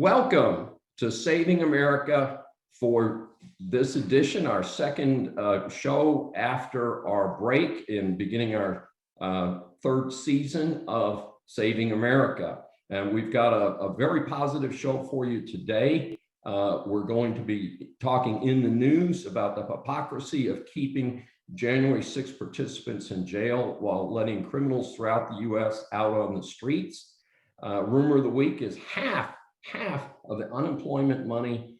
Welcome to Saving America for this edition, our second show after our break in beginning our third season of Saving America. And we've got a very positive show for you today. We're going to be talking in the news about the hypocrisy of keeping January 6 participants in jail while letting criminals throughout the U.S. out on the streets. Rumor of the week is half of the unemployment money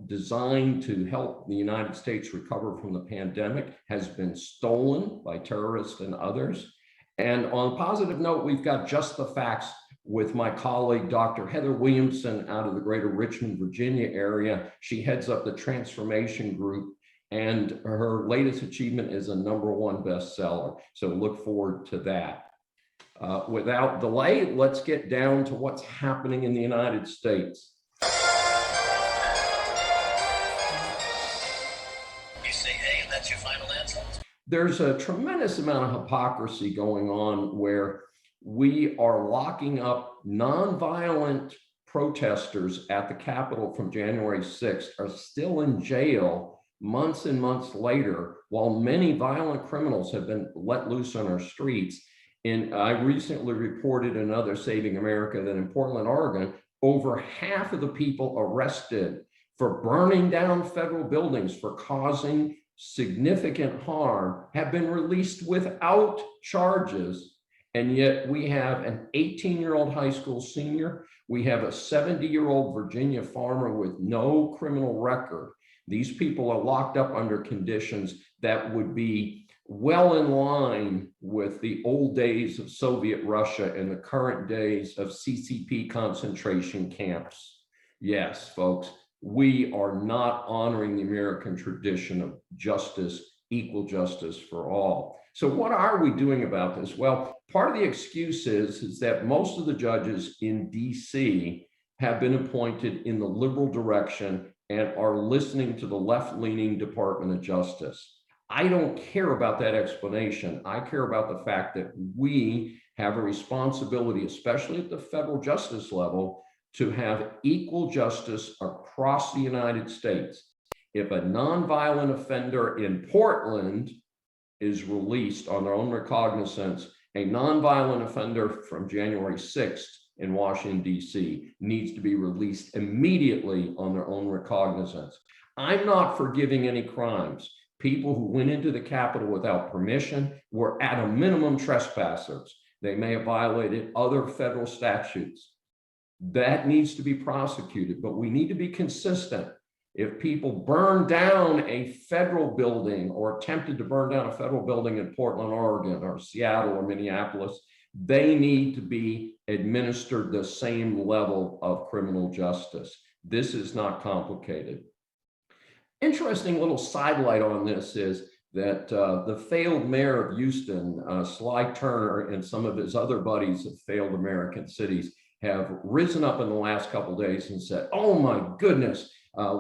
designed to help the United States recover from the pandemic has been stolen by terrorists and others. And on a positive note, we've got Just the Facts with my colleague, Dr. Heather Williamson out of the greater Richmond, Virginia area. She heads up the Transformation Group, and her latest achievement is a #1 bestseller. So look forward to that. Without delay, let's get down to what's happening in the United States. You say A, and that's your final answer? There's a tremendous amount of hypocrisy going on where we are locking up nonviolent protesters at the Capitol from January 6th are still in jail months and months later, while many violent criminals have been let loose on our streets. And I recently reported in another Saving America that in Portland, Oregon, over half of the people arrested for burning down federal buildings for causing significant harm have been released without charges. And yet we have an 18-year-old high school senior. We have a 70-year-old Virginia farmer with no criminal record. These people are locked up under conditions that would be well in line with the old days of Soviet Russia and the current days of CCP concentration camps. Yes, folks, we are not honoring the American tradition of justice, equal justice for all. So what are we doing about this? Well, part of the excuse is that most of the judges in DC have been appointed in the liberal direction and are listening to the left-leaning Department of Justice. I don't care about that explanation. I care about the fact that we have a responsibility, especially at the federal justice level, to have equal justice across the United States. If a nonviolent offender in Portland is released on their own recognizance, a nonviolent offender from January 6th in Washington, D.C. needs to be released immediately on their own recognizance. I'm not forgiving any crimes. People who went into the Capitol without permission were at a minimum trespassers. They may have violated other federal statutes. That needs to be prosecuted, but we need to be consistent. If people burn down a federal building or attempted to burn down a federal building in Portland, Oregon, or Seattle or Minneapolis, they need to be administered the same level of criminal justice. This is not complicated. Interesting little sidelight on this is that the failed mayor of Houston, Sly Turner, and some of his other buddies of failed American cities have risen up in the last couple of days and said, oh my goodness,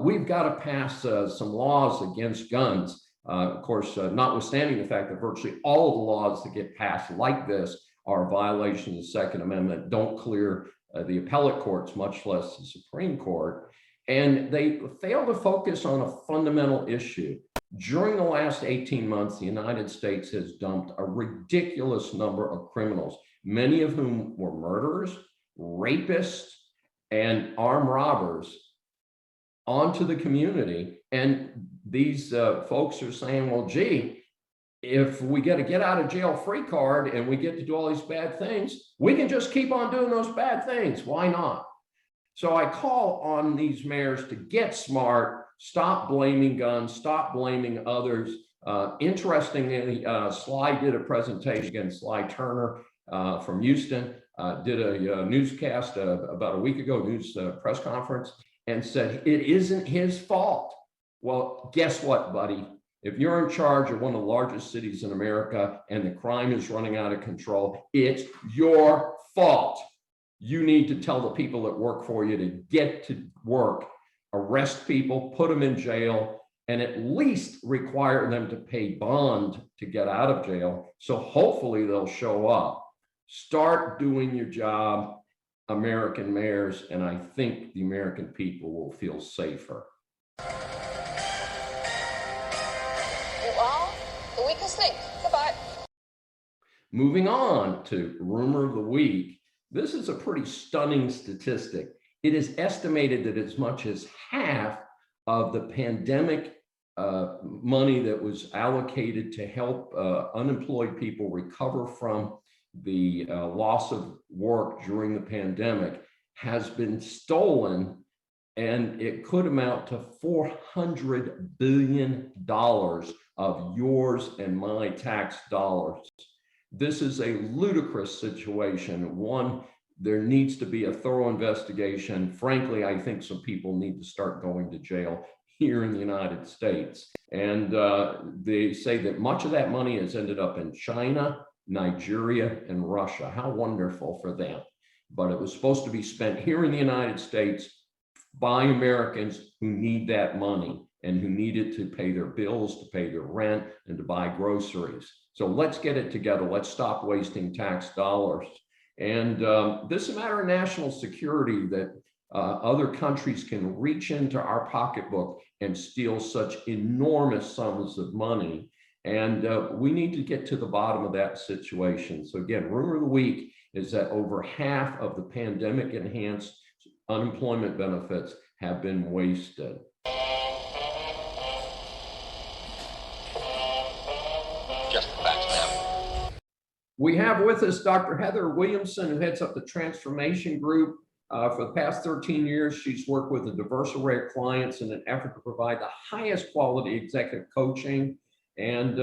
we've got to pass some laws against guns. Of course, notwithstanding the fact that virtually all of the laws that get passed like this are violations of the Second Amendment, don't clear the appellate courts, much less the Supreme Court. And they fail to focus on a fundamental issue. During the last 18 months, the United States has dumped a ridiculous number of criminals, many of whom were murderers, rapists, and armed robbers onto the community. And these folks are saying, well, gee, if we get a get out of jail free card and we get to do all these bad things, we can just keep on doing those bad things. Why not? So I call on these mayors to get smart, stop blaming guns, stop blaming others. Interestingly, Sly did a presentation against Sly Turner from Houston, did a newscast about a week ago, news press conference, and said it isn't his fault. Well, guess what, buddy? If you're in charge of one of the largest cities in America and the crime is running out of control, it's your fault. You need to tell the people that work for you to get to work, arrest people, put them in jail, and at least require them to pay bond to get out of jail. So hopefully they'll show up. Start doing your job American mayors, and I think the American people will feel safer. You are the weakest link. Goodbye. Moving on to rumor of the week. This is a pretty stunning statistic. It is estimated that as much as half of the pandemic money that was allocated to help unemployed people recover from the loss of work during the pandemic has been stolen, and it could amount to $400 billion of yours and my tax dollars. This is a ludicrous situation. One, there needs to be a thorough investigation. Frankly, I think some people need to start going to jail here in the United States. And they say that much of that money has ended up in China, Nigeria, and Russia. How wonderful for them. But it was supposed to be spent here in the United States by Americans who need that money and who need it to pay their bills, to pay their rent, and to buy groceries. So let's get it together. Let's stop wasting tax dollars. And this is a matter of national security, that other countries can reach into our pocketbook and steal such enormous sums of money. And we need to get to the bottom of that situation. So again, rumor of the week is that over half of the pandemic enhanced unemployment benefits have been wasted. Just the facts, ma'am. We have with us Dr. Heather Williamson, who heads up the transformation group. For the past 13 years, she's worked with a diverse array of clients in an effort to provide the highest quality executive coaching. And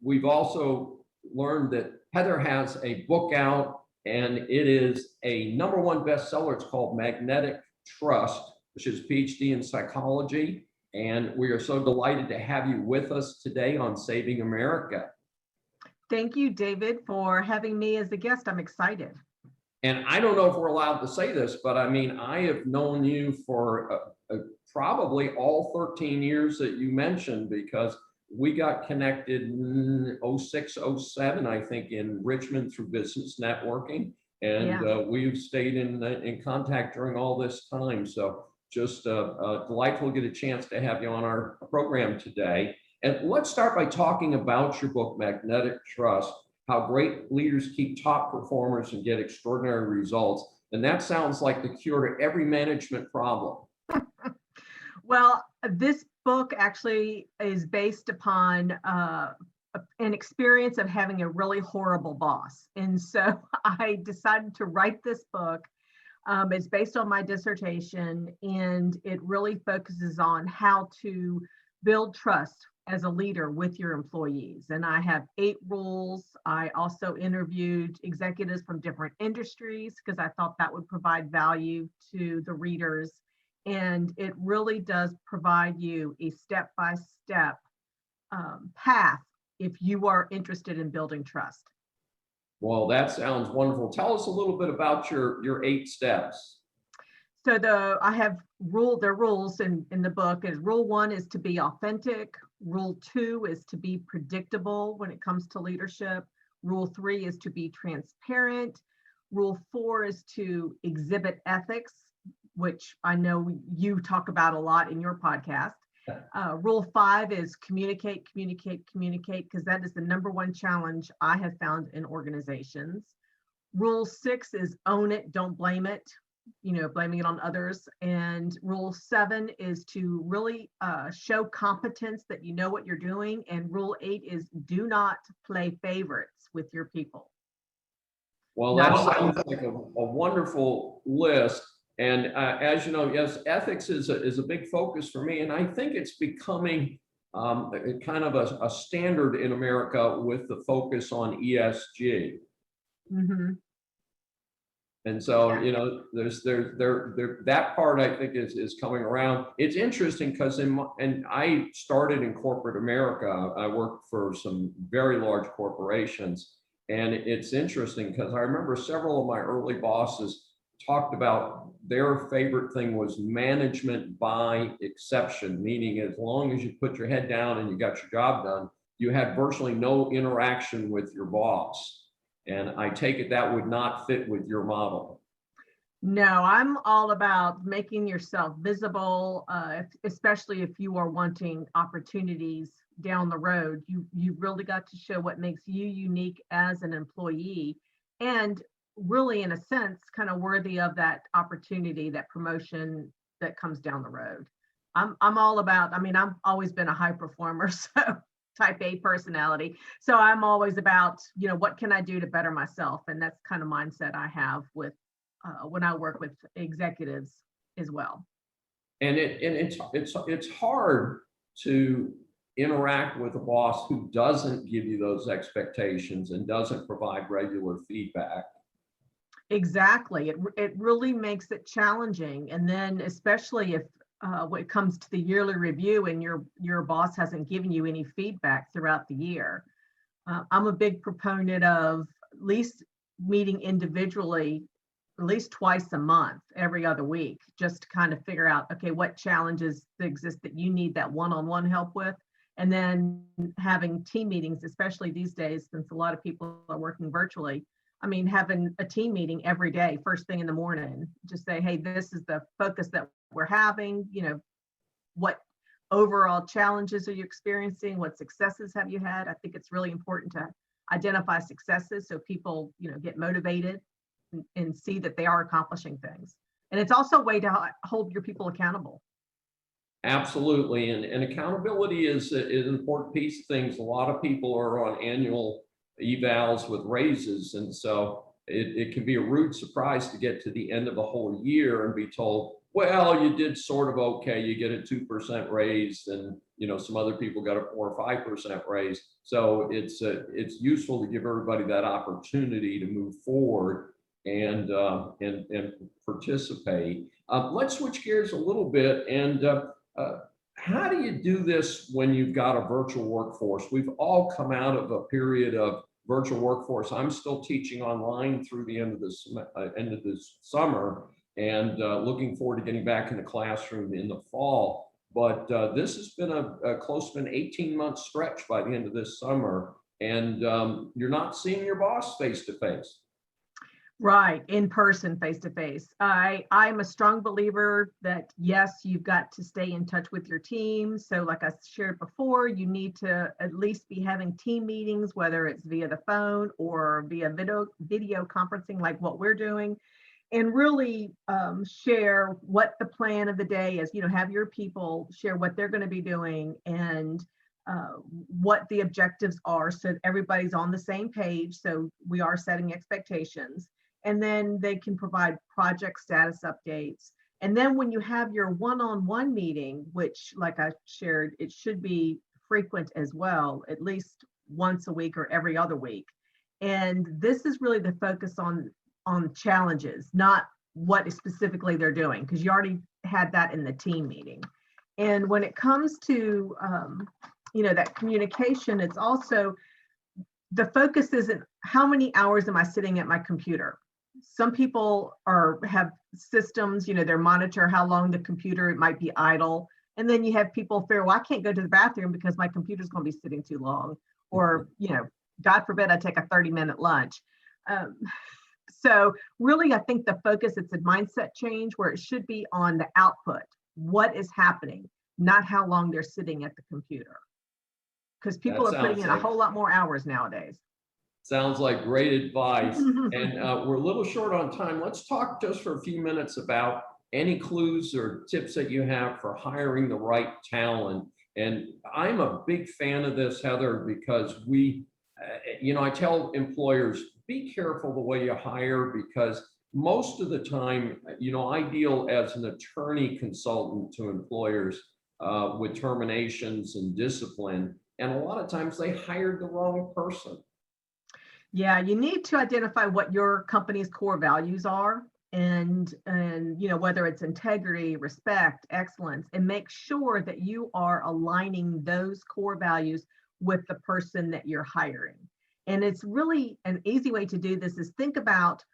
we've also learned that Heather has a book out, and it is a #1 bestseller. It's called Magnetic Trust, which is a PhD in psychology. And we are so delighted to have you with us today on Saving America. Thank you, David, for having me as a guest. I'm excited. And I don't know if we're allowed to say this, but I mean, I have known you for probably all 13 years that you mentioned, because we got connected in 06, 07, I think, in Richmond through business networking. And we've stayed in contact during all this time. So just delightful to get a chance to have you on our program today. And let's start by talking about your book, Magnetic Trust, how great leaders keep top performers and get extraordinary results. And that sounds like the cure to every management problem. Well, this book actually is based upon an experience of having a really horrible boss. And so I decided to write this book. It's based on my dissertation, and it really focuses on how to build trust as a leader with your employees. And I have 8 rules. I also interviewed executives from different industries because I thought that would provide value to the readers. And it really does provide you a step-by-step path if you are interested in building trust. Well, that sounds wonderful. Tell us a little bit about your 8 steps. So I have their rules in the book. Is rule 1 is to be authentic. Rule 2 is to be predictable when it comes to leadership. Rule 3 is to be transparent. Rule 4 is to exhibit ethics, which I know you talk about a lot in your podcast. Rule 5 is communicate, because that is the #1 challenge I have found in organizations. Rule 6 is own it, don't blame it, blaming it on others. And rule 7 is to really show competence, that you know what you're doing. And rule 8 is do not play favorites with your people. Well, that sounds like a wonderful list. And as you know, yes, ethics is a big focus for me. And I think it's becoming kind of a standard in America with the focus on ESG. Mm-hmm. And so, there's that part I think is coming around. It's interesting because and I started in corporate America. I worked for some very large corporations. And it's interesting because I remember several of my early bosses talked about their favorite thing was management by exception, meaning as long as you put your head down and you got your job done, you had virtually no interaction with your boss. And I take it that would not fit with your model. No, I'm all about making yourself visible, especially if you are wanting opportunities down the road. You really got to show what makes you unique as an employee, and really, in a sense, kind of worthy of that opportunity, that promotion that comes down the road. I'm all about. I mean, I've always been a high performer, so type A personality. So I'm always about, what can I do to better myself, and that's kind of mindset I have with when I work with executives as well. And it's hard to interact with a boss who doesn't give you those expectations and doesn't provide regular feedback. Exactly. It really makes it challenging. And then especially if when it comes to the yearly review and your boss hasn't given you any feedback throughout the year. I'm a big proponent of at least meeting individually at least twice a month, every other week, just to kind of figure out, okay, what challenges exist that you need that one-on-one help with. And then having team meetings, especially these days, since a lot of people are working virtually. I mean, having a team meeting every day, first thing in the morning, just say, hey, this is the focus that we're having, what overall challenges are you experiencing? What successes have you had? I think it's really important to identify successes so people, get motivated and see that they are accomplishing things. And it's also a way to hold your people accountable. Absolutely. And accountability is an important piece of things. A lot of people are on annual evals with raises. And so it can be a rude surprise to get to the end of a whole year and be told, well, you did sort of okay. You get a 2% raise, and some other people got a 4 or 5% raise. So it's useful to give everybody that opportunity to move forward and participate. Let's switch gears a little bit. And how do you do this when you've got a virtual workforce? We've all come out of a period of virtual workforce. I'm still teaching online through the end of this summer, and looking forward to getting back in the classroom in the fall. But this has been a close to an 18-month stretch by the end of this summer, and you're not seeing your boss face to face. Right, in person, face to face. I'm a strong believer that yes, you've got to stay in touch with your team. So like I shared before, you need to at least be having team meetings, whether it's via the phone or via video conferencing like what we're doing, and really share what the plan of the day is. Have your people share what they're going to be doing and what the objectives are, so everybody's on the same page. So we are setting expectations. And then they can provide project status updates. And then when you have your one-on-one meeting, which like I shared, it should be frequent as well, at least once a week or every other week. And this is really the focus on challenges, not what specifically they're doing, because you already had that in the team meeting. And when it comes to, that communication, it's also, the focus isn't how many hours am I sitting at my computer. Some people have systems, they monitor how long the computer it might be idle. And then you have people fear, well, I can't go to the bathroom because my computer's going to be sitting too long. Or, God forbid I take a 30-minute lunch. So really, I think the focus, it's a mindset change where it should be on the output. What is happening, not how long they're sitting at the computer. Because people are putting in a whole lot more hours nowadays. Sounds like great advice. And we're a little short on time. Let's talk just for a few minutes about any clues or tips that you have for hiring the right talent. And I'm a big fan of this, Heather, because I tell employers, be careful the way you hire, because most of the time, I deal as an attorney consultant to employers with terminations and discipline. And a lot of times they hired the wrong person. Yeah, you need to identify what your company's core values are, and whether it's integrity, respect, excellence, and make sure that you are aligning those core values with the person that you're hiring. And it's really an easy way to do this is think about,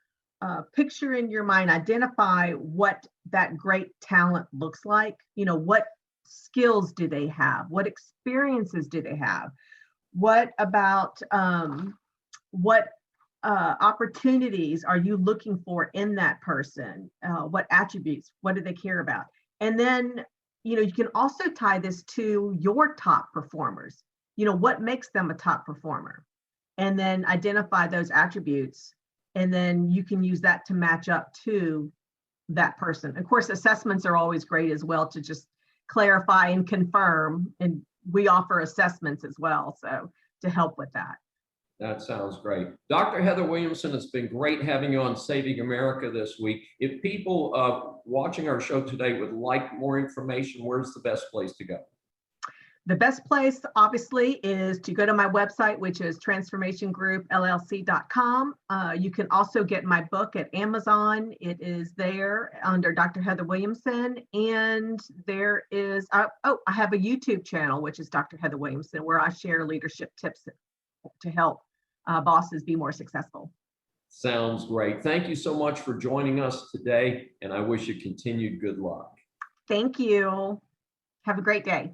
picture in your mind, identify what that great talent looks like. What skills do they have? What experiences do they have? What about what opportunities are you looking for in that person? What attributes? What do they care about? And then, you can also tie this to your top performers. What makes them a top performer? And then identify those attributes. And then you can use that to match up to that person. Of course, assessments are always great as well to just clarify and confirm. And we offer assessments as well, so to help with that. That sounds great. Dr. Heather Williamson, it's been great having you on Saving America this week. If people watching our show today would like more information, where's the best place to go? The best place, obviously, is to go to my website, which is transformationgroupllc.com. You can also get my book at Amazon. It is there under Dr. Heather Williamson. And there is, I have a YouTube channel, which is Dr. Heather Williamson, where I share leadership tips to help bosses be more successful. Sounds great. Thank you so much for joining us today, and I wish you continued good luck. Thank you. Have a great day.